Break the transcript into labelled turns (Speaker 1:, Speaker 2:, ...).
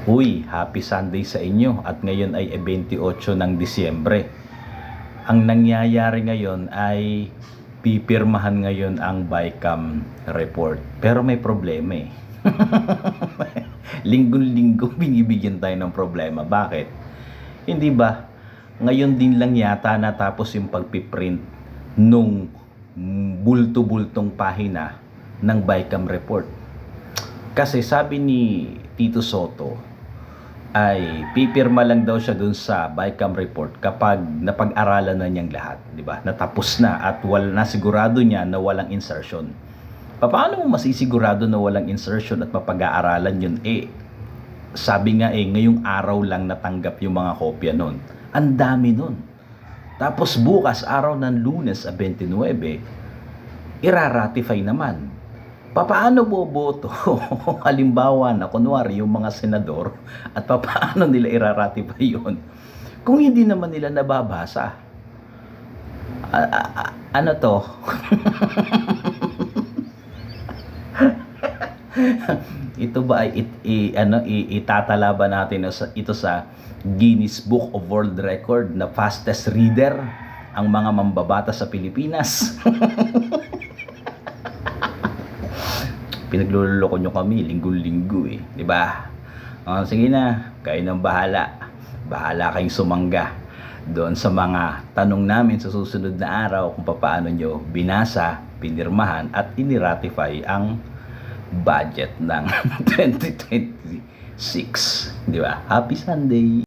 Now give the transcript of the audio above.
Speaker 1: Uy, happy Sunday sa inyo at ngayon ay 28 ng Disyembre. Ang nangyayari ngayon ay pipirmahan ngayon ang BICAM report. Pero may problema eh. Linggo-linggo binibigyan tayo ng problema. Bakit? Hindi ba? Ngayon din lang yata natapos yung pagpiprint nung bulto-bultong pahina ng BICAM report. Kasi sabi ni Tito Soto, ay pipirma lang daw siya dun sa BICAM report kapag napag-aralan na niyang lahat, di ba? Natapos na at na sigurado niya na walang insertion. Paano mo masisigurado na walang insertion at mapag-aaralan yun? Sabi nga ngayong araw lang natanggap yung mga kopya nun. Ang dami nun. Tapos bukas, araw ng Lunes 29, iraratify naman. Paano boboto? Halimbawa na kunwari yung mga senador at paano nila iraratify yun kung hindi naman nila nababasa? Ano to? Ito ba ay itatala ba natin ito sa Guinness Book of World Record na fastest reader ang mga mambabata sa Pilipinas? Pinagluloko nyo kami linggo-linggo di ba? Sige na, kayo nang bahala. Bahala kayong sumangga doon sa mga tanong namin sa susunod na araw kung paano nyo binasa, pinirmahan at iniratify ang budget ng 2026. Di ba? Happy Sunday!